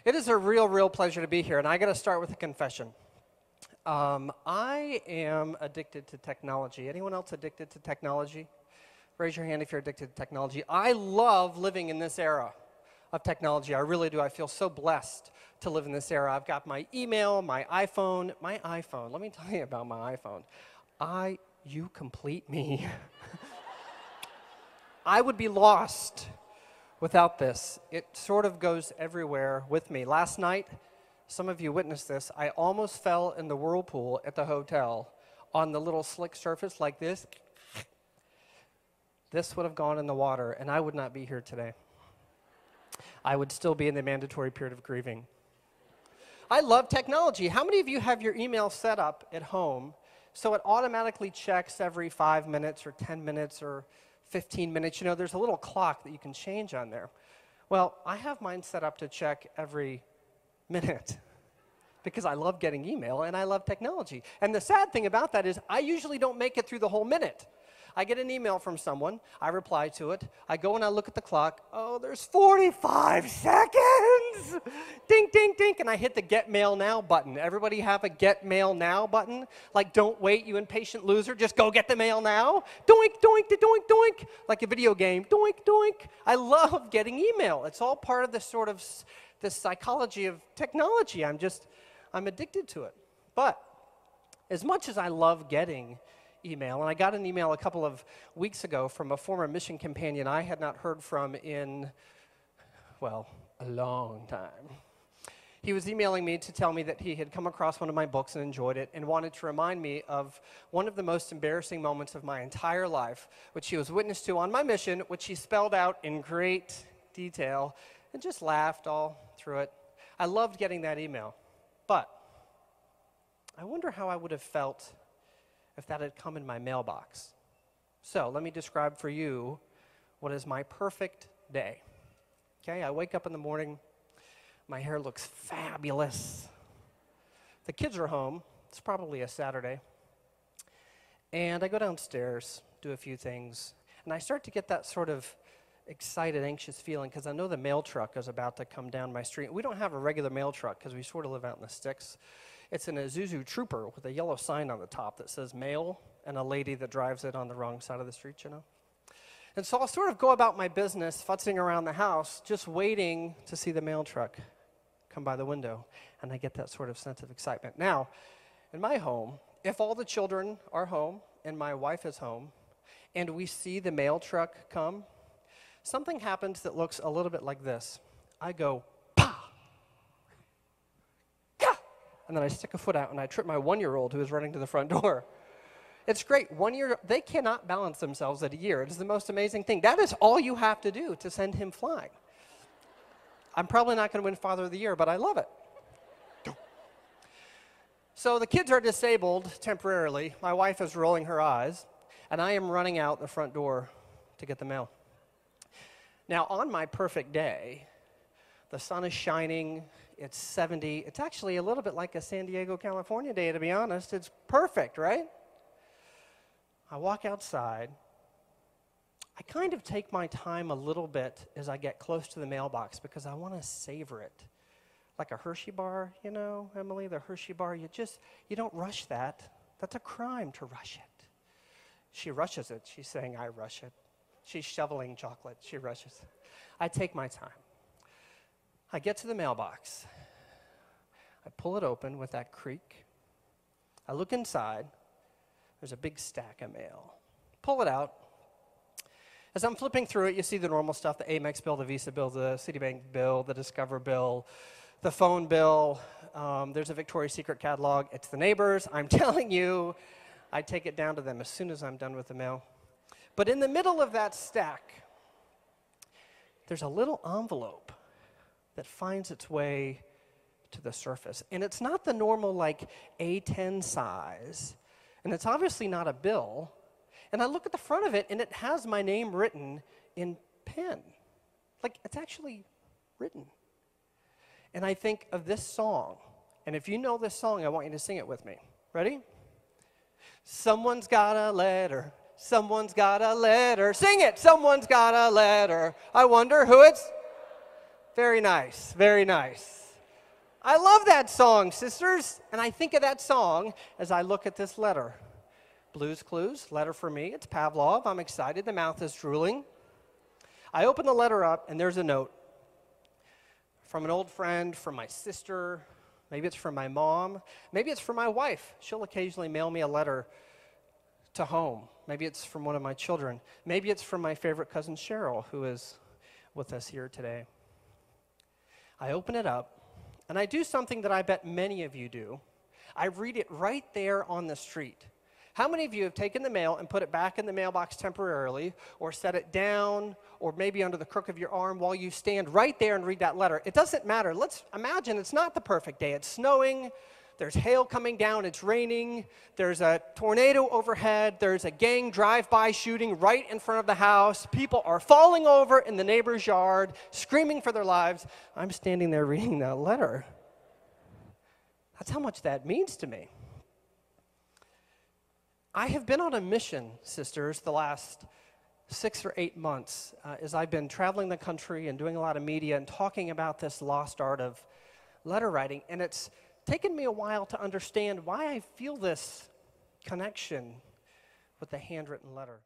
It is a real pleasure to be here, and I got to start with a confession. I am addicted to technology. Anyone else addicted to technology? Raise your hand if you're addicted to technology. I love living in this era of technology. I really do. I feel so blessed to live in this era. I've got my email, my iPhone. Let me tell you about my iPhone. You complete me. I would be lost without this. It sort of goes everywhere with me. Last night, some of you witnessed this, I almost fell in the whirlpool at the hotel on the little slick surface like this. This would have gone in the water, and I would not be here today. I would still be in the mandatory period of grieving. I love technology. How many of you have your email set up at home so it automatically checks every 5 minutes or 10 minutes or 15 minutes? You know, there's a little clock that you can change on there. Well, I have mine set up to check every minute because I love getting email and I love technology. And the sad thing about that is I usually don't make it through the whole minute. I get an email from someone, I reply to it, I go and I look at the clock, oh, there's 45 seconds! Ding, ding, ding, and I hit the Get Mail Now button. Everybody have a Get Mail Now button? Like, don't wait, you impatient loser, just go get the mail now. Doink, doink, doink, doink, like a video game, doink, doink. I love getting email. It's all part of this sort of, this psychology of technology. I'm addicted to it. But as much as I love getting email, and I got an email a couple of weeks ago from a former mission companion I had not heard from in, well, a long time. He was emailing me to tell me that he had come across one of my books and enjoyed it and wanted to remind me of one of the most embarrassing moments of my entire life, which he was witness to on my mission, which he spelled out in great detail and just laughed all through it. I loved getting that email, but I wonder how I would have felt if that had come in my mailbox. So let me describe for you what is my perfect day. Okay, I wake up in the morning, my hair looks fabulous. The kids are home, it's probably a Saturday, and I go downstairs, do a few things, and I start to get that sort of excited, anxious feeling because I know the mail truck is about to come down my street. We don't have a regular mail truck because we sort of live out in the sticks. It's an Isuzu Trooper with a yellow sign on the top that says mail and a lady that drives it on the wrong side of the street, you know. And so I'll sort of go about my business, futzing around the house, just waiting to see the mail truck come by the window. And I get that sort of sense of excitement. Now, in my home, if all the children are home and my wife is home, and we see the mail truck come, something happens that looks a little bit like this. I go, and then I stick a foot out and I trip my 1-year-old who is running to the front door. It's great. 1 year, they cannot balance themselves at a year. It is the most amazing thing. That is all you have to do to send him flying. I'm probably not going to win Father of the Year, but I love it. So the kids are disabled temporarily. My wife is rolling her eyes, and I am running out the front door to get the mail. Now, on my perfect day, the sun is shining, it's 70. It's actually a little bit like a San Diego, California day, to be honest. It's perfect, right? I walk outside. I kind of take my time a little bit as I get close to the mailbox because I want to savor it. Like a Hershey bar, you know, Emily, the Hershey bar, you don't rush that. That's a crime to rush it. She rushes it. She's saying, I rush it. She's shoveling chocolate. She rushes. I take my time. I get to the mailbox. I pull it open with that creak. I look inside. There's a big stack of mail. Pull it out. As I'm flipping through it, you see the normal stuff, the Amex bill, the Visa bill, the Citibank bill, the Discover bill, the phone bill. There's a Victoria's Secret catalog. It's the neighbors. I'm telling you, I take it down to them as soon as I'm done with the mail. But in the middle of that stack, there's a little envelope that finds its way to the surface. And it's not the normal, like, A10 size. And it's obviously not a bill. And I look at the front of it, and it has my name written in pen. Like, it's actually written. And I think of this song. And if you know this song, I want you to sing it with me. Ready? Someone's got a letter. Someone's got a letter. Sing it. Someone's got a letter. I wonder who it's... Very nice, very nice. I love that song, sisters. And I think of that song as I look at this letter. Blue's Clues, letter for me. It's Pavlov. I'm excited. The mouth is drooling. I open the letter up, and there's a note from an old friend, from my sister. Maybe it's from my mom. Maybe it's from my wife. She'll occasionally mail me a letter to home. Maybe it's from one of my children. Maybe it's from my favorite cousin Cheryl, who is with us here today. I open it up, and I do something that I bet many of you do. I read it right there on the street. How many of you have taken the mail and put it back in the mailbox temporarily, or set it down, or maybe under the crook of your arm while you stand right there and read that letter? It doesn't matter. Let's imagine it's not the perfect day. It's snowing. There's hail coming down. It's raining. There's a tornado overhead. There's a gang drive-by shooting right in front of the house. People are falling over in the neighbor's yard, screaming for their lives. I'm standing there reading that letter. That's how much that means to me. I have been on a mission, sisters, the last 6 or 8 months as I've been traveling the country and doing a lot of media and talking about this lost art of letter writing. And it's taken me a while to understand why I feel this connection with the handwritten letter.